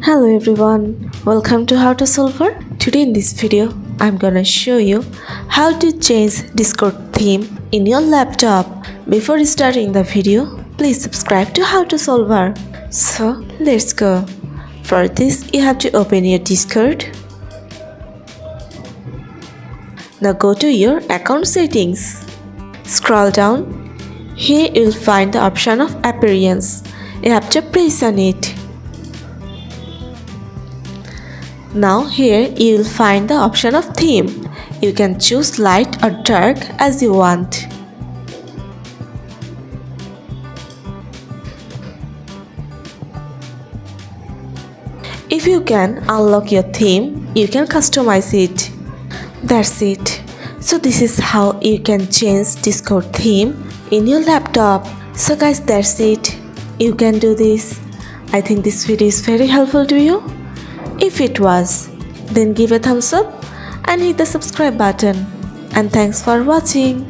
Hello everyone, welcome to How to Solver. Today in this video, I'm gonna show you how to change Discord theme in your laptop. Before starting the video, please subscribe to How to Solver. So let's go. For this, you have to open your Discord. Now go to your account settings. Scroll down. Here you'll find the option of appearance. You have to press on it. Now here you will find the option of theme. You can choose light or dark as you want. If you can unlock your theme, you can customize it. That's it. So this is how you can change Discord theme in your laptop. So guys, that's it. You can do this. I think this video is very helpful to you. If it was, then give a thumbs up and hit the subscribe button. And thanks for watching.